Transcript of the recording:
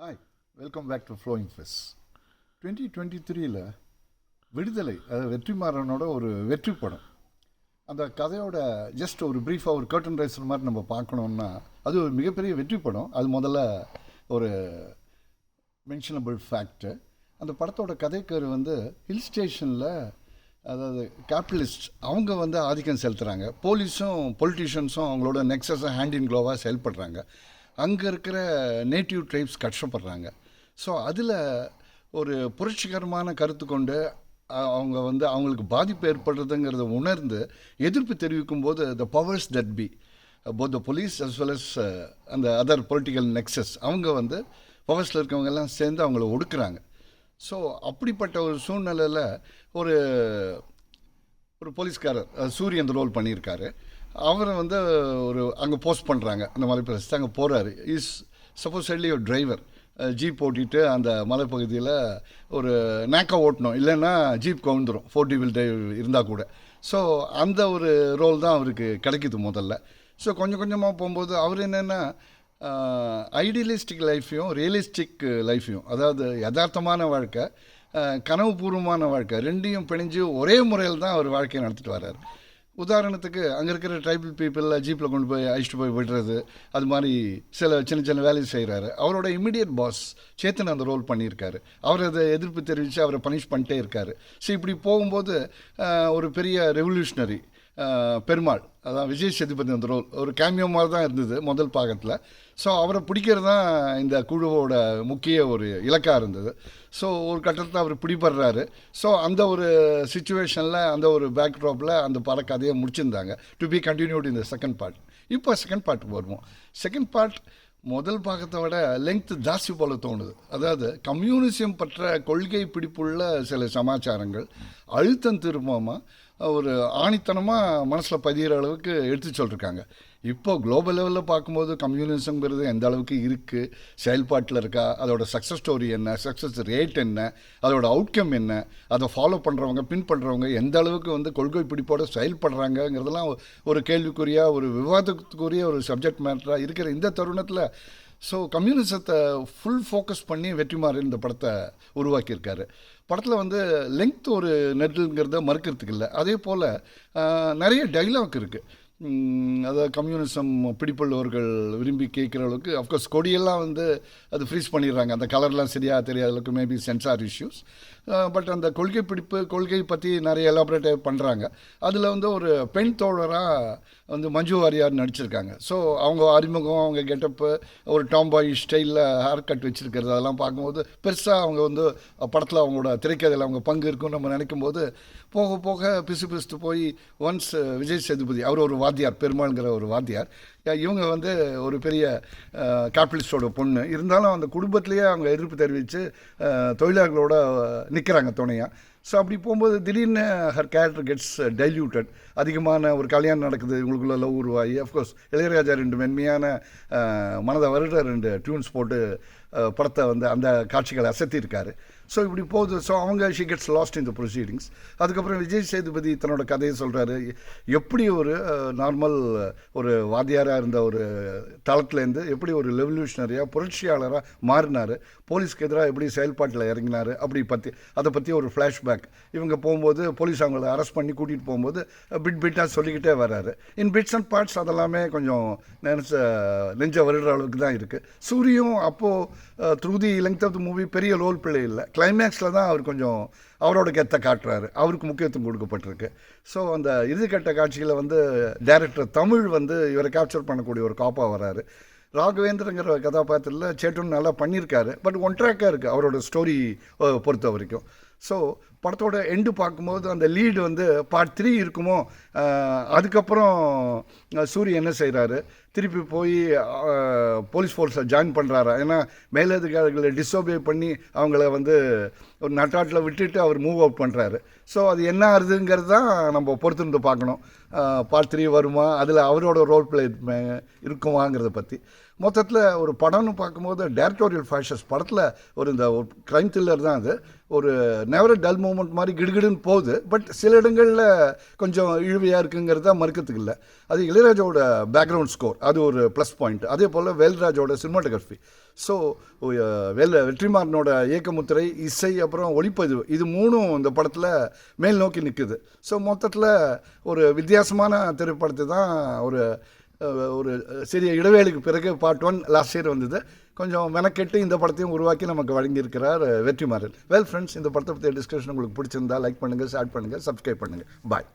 Hi, welcome back to flowing face. 2023 Viduthalai, அதாவது வெற்றிமாறனோட ஒரு வெற்றி படம். அந்த கதையோட ஜஸ்ட் ஒரு ப்ரீஃபாக ஒரு கர்டன் ரைசர் மாதிரி நம்ம பார்க்கணுன்னா அது ஒரு மிகப்பெரிய வெற்றி படம். அது முதல்ல ஒரு மென்ஷனபிள் ஃபேக்ட்டு. அந்த படத்தோட கதைக்கரு ஹில் ஸ்டேஷனில், அதாவது கேபிட்டலிஸ்ட் அவங்க ஆதிக்கம் செலுத்துகிறாங்க. போலீஸும் பொலிட்டீஷியன்ஸும் அவங்களோட நெக்ஸஸை ஹேண்ட் இன் க்ளோவாக செயல்படுறாங்க. அங்கே இருக்கிற நேட்டிவ் ட்ரைப்ஸ் கஷ்டப்படுறாங்க. ஸோ அதில் ஒரு புரட்சிகரமான கருத்து கொண்டு அவங்க அவங்களுக்கு பாதிப்பு ஏற்படுறதுங்கிறத உணர்ந்து எதிர்ப்பு தெரிவிக்கும் போது the powers that be both the police as well as அந்த அதர் பொலிட்டிக்கல் நெக்ஸஸ் அவங்க பவர்ஸில் இருக்கவங்கெல்லாம் சேர்ந்து அவங்கள ஒடுக்குறாங்க. ஸோ அப்படிப்பட்ட ஒரு சூழ்நிலையில் ஒரு ஒரு போலீஸ்காரர் சூரியன் ரோல் பண்ணியிருக்காரு. அவரை ஒரு அங்கே போஸ்ட் பண்ணுறாங்க. அந்த மலைப்பிரதேசத்தை அங்கே போகிறாரு. இஸ் சப்போஸ்லி ஒரு டிரைவர். ஜீப் ஓட்டிகிட்டு அந்த மலைப்பகுதியில் ஒரு நேக்கா ஓட்டணும், இல்லைன்னா ஜீப் கவுந்துடும் 40 வீல் டிரைவ் இருந்தால் கூட. ஸோ அந்த ஒரு ரோல் தான் அவருக்கு கிடைக்கிது முதல்ல. ஸோ கொஞ்சம் கொஞ்சமாக போகும்போது அவர் என்னென்னா ஐடியலிஸ்டிக் லைஃப்பையும் ரியலிஸ்டிக் லைஃப்பையும், அதாவது யதார்த்தமான வாழ்க்கை, கனவுபூர்வமான வாழ்க்கை ரெண்டையும் பிணைஞ்சு ஒரே முறையில் தான் அவர் வாழ்க்கையை நடத்திட்டு வர்றார். உதாரணத்துக்கு அங்கே இருக்கிற ட்ரைபல் பீப்புள் ஜீப்பில் கொண்டு போய் அழைச்சிட்டு போய் விடுறது, அது மாதிரி சில சின்ன சின்ன வேலையை செய்கிறாரு. அவரோட இம்மிடியட் பாஸ் சேத்தன் அந்த ரோல் பண்ணியிருக்காரு. அவர் அதை எதிர்ப்பு தெரிவித்து அவரை பனிஷ் பண்ணிட்டே இருக்கார். ஸோ இப்படி போகும்போது ஒரு பெரிய ரெவல்யூஷனரி பெருமாள், அதான் விஜய் சேதுபதி அந்த ரோல் ஒரு கேமியோ மாதிரி தான் இருந்தது முதல் பாகத்தில். ஸோ அவரை பிடிக்கிறது தான் இந்த குழுவோட முக்கிய ஒரு இலக்காக இருந்தது. ஸோ ஒரு கட்டத்தில் அவர் பிடிபடுறாரு. ஸோ அந்த ஒரு சுச்சுவேஷனில், அந்த ஒரு பேக்ட்ராப்பில் அந்த பட கதையை முடிச்சிருந்தாங்க. டு பி கண்டினியூட் இந்த செகண்ட் பார்ட். இப்போ செகண்ட் பார்ட்டுக்கு வருவோம். செகண்ட் பார்ட் முதல் பாகத்தை விட லெங்க்த் ஜாஸ்தி போல தோணுது. அதாவது கம்யூனிசம் பற்ற கொள்கை பிடிப்புள்ள சில சமாச்சாரங்கள் அழுத்தம் திரும்பமாக ஒரு ஆணித்தனமாக மனசில் பதிகிற அளவுக்கு எடுத்து சொல்லியிருக்காங்க. இப்போ குளோபல் லெவலில் பார்க்கும்போது கம்யூனிசம்ங்கிறது எந்த அளவுக்கு இருக்குது, செயல்பாட்டில் இருக்கா, அதோட சக்ஸஸ் ஸ்டோரி என்ன, சக்ஸஸ் ரேட் என்ன, அதோட அவுட்கம் என்ன, அதை ஃபாலோ பண்ணுறவங்க பின்பற்றுறவங்க எந்த அளவுக்கு கொள்கை பிடிப்போடு செயல்படுறாங்கங்கிறதெல்லாம் ஒரு கேள்விக்குரிய, ஒரு விவாதத்துக்குரிய ஒரு சப்ஜெக்ட் மேட்டராக இருக்கிற இந்த தருணத்தில் ஸோ கம்யூனிசத்தை ஃபுல் ஃபோக்கஸ் பண்ணி வெற்றிமாறன் இந்த படத்தை உருவாக்கியிருக்காரு. படத்தில் லெங்க்த் ஒரு நெட்டுங்கிறத மறுக்கிறதுக்கு இல்லை. அதே போல் நிறைய டைலாக் இருக்குது. அதாவது கம்யூனிசம் பிடிப்புள்ளவர்கள் விரும்பி கேட்குற அளவுக்கு. அஃப்கோர்ஸ் கொடியெல்லாம் அது ஃப்ரீஸ் பண்ணிடுறாங்க. அந்த கலர்லாம் சரியாக தெரியாத அளவுக்கு மேபி சென்சார் இஷ்யூஸ். பட் அந்த கொள்கை பிடிப்பு, கொள்கை பற்றி நிறைய எலாபரேட் பண்ணுறாங்க. அதில் ஒரு பெண் தோழராக மஞ்சு வாரியார் நடிச்சிருக்காங்க. ஸோ அவங்க அறிமுகம், அவங்க கெட்டப்பு, ஒரு டாம்பாய் ஸ்டைலில் ஹேர் கட் வச்சுருக்கிறது, அதெல்லாம் பார்க்கும்போது பெருசாக அவங்க படத்தில் அவங்களோட திரைக்கதையில் அவங்க பங்கு இருக்குன்னு நம்ம நினைக்கும்போது போக போக பிசுபிசுத்து போய் ஒன்ஸ் விஜய் சேதுபதி, அவர் ஒரு வாத்தியார், பெருமாள்ங்கிற ஒரு வாத்தியார். இவங்க ஒரு பெரிய கேபிட்டலிஸ்டோட பொண்ணு இருந்தாலும் அந்த குடும்பத்திலேயே அவங்க எதிர்ப்பு தெரிவித்து தொழிலாளர்களோட நிற்கிறாங்க துணையாக. ஸோ அப்படி போகும்போது திடீர்னு ஹர் கேரக்டர் கெட்ஸ் டைல்யூட்டட். அதிகமான ஒரு கல்யாணம் நடக்குது, இவங்களுக்குள்ள லவ் உருவாகி. அஃப்கோர்ஸ் இளையராஜா 2 மென்மையான மனதை வருட 2 டியூன்ஸ் போட்டு படத்தை அந்த காட்சிகளை அசத்தியிருக்காரு. ஸோ இப்படி போகுது. ஸோ அவங்க she gets last in the proceedings. அதுக்கப்புறம் விஜய் சேதுபதி தன்னோட கதையை சொல்கிறாரு. எப்படி ஒரு நார்மல் ஒரு வாத்தியாராக இருந்த ஒரு தளத்துலேருந்து எப்படி ஒரு ரெவல்யூஷனரியாக புரட்சியாளராக மாறினார், போலீஸ்க்கு எதிராக எப்படி செயல்பாட்டில் இறங்கினார், அப்படி அதை பற்றி ஒரு ஃப்ளாஷ்பேக். இவங்க போகும்போது போலீஸ் அவங்கள அரெஸ்ட் பண்ணி கூட்டிகிட்டு போகும்போது பிட்டாக சொல்லிக்கிட்டே வர்றாரு. இன் பிட்ஸ் அண்ட் பார்ட்ஸ் அதெல்லாமே கொஞ்சம் நெஞ்ச வருகிற அளவுக்கு தான் இருக்குது. சூரியும் அப்போது through the length of the movie பெரிய ரோல் பிள்ளை இல்லை. கிளைமேக்ஸில் தான் அவர் கொஞ்சம் அவரோட கெத்தை காட்டுறாரு, அவருக்கு முக்கியத்துவம் கொடுக்கப்பட்டிருக்கு. ஸோ அந்த இறுதிக்கட்ட காட்சியில் டைரக்டர் தமிழ் இவரை கேப்சர் பண்ணக்கூடிய ஒரு காப்பாக வராரு. ராகவேந்திரங்கிற கதாபாத்திரத்தில் சேட்டன் நல்லா பண்ணியிருக்காரு. பட் ஒன் ட்ராக்காக இருக்குது அவரோட ஸ்டோரி பொறுத்த வரைக்கும். ஸோ படத்தோட எண்டு பார்க்கும்போது அந்த லீடு பார்ட் 3 இருக்குமோ. அதுக்கப்புறம் சூரிய என்ன செய்கிறாரு, திருப்பி போய் போலீஸ் ஃபோர்ஸை ஜாயின் பண்ணுறாரா, ஏன்னா மேலதிகாரிகளை டிஸ்ஓபே பண்ணி அவங்கள ஒரு நட்டாட்டில் விட்டுட்டு அவர் மூவ் அவுட் பண்ணுறாரு. ஸோ அது என்ன ஆகுதுங்கிறது தான் நம்ம பொறுத்திருந்து பார்க்கணும். பார்ட் 3 வருமா, அதில் அவரோட ரோல் பிளே இருக்குமாங்கிறத பற்றி. மொத்தத்தில் ஒரு படம்னு பார்க்கும்போது டேரக்டோரியல் ஃபேஷஸ் படத்தில் ஒரு க்ரைம் த்ரில்லர் தான் அது. ஒரு நெவர் டல் மூமெண்ட் மாதிரி கிடுகிடுன்னு போகுது. பட் சில இடங்களில் கொஞ்சம் இழுவையாக இருக்குங்கிறது தான் மறுக்கிறதுக்கு இல்லை. அது இளையராஜாவோட பேக்ரவுண்ட் ஸ்கோர், அது ஒரு ப்ளஸ் பாயிண்ட். அதே போல் வேல்ராஜோட சினிமாட்டோகிராஃபி. ஸோ வெற்றிமாறனோட இயக்கமுத்திரை, இசை, அப்புறம் ஒளிப்பதிவு, இது மூணும் இந்த படத்தில் மேல் நோக்கி நிற்குது. ஸோ மொத்தத்தில் ஒரு வித்தியாசமான திரைப்படத்தை தான் ஒரு சிறிய இடைவேளைக்கு பிறகு பார்ட் 1 லாஸ்ட் இயர் வந்தது. கொஞ்சம் மெனக்கெட்டு இந்த படத்தையும் உருவாக்கி நமக்கு வழங்கியிருக்கிறார் வெற்றிமாறன். வெல் ஃப்ரெண்ட்ஸ், இந்த படத்தை பற்றிய டிஸ்கஷன் உங்களுக்கு பிடிச்சிருந்தா லைக் பண்ணுங்கள், ஷேர் பண்ணுங்கள், சப்ஸ்கிரைப் பண்ணுங்கள். பாய்.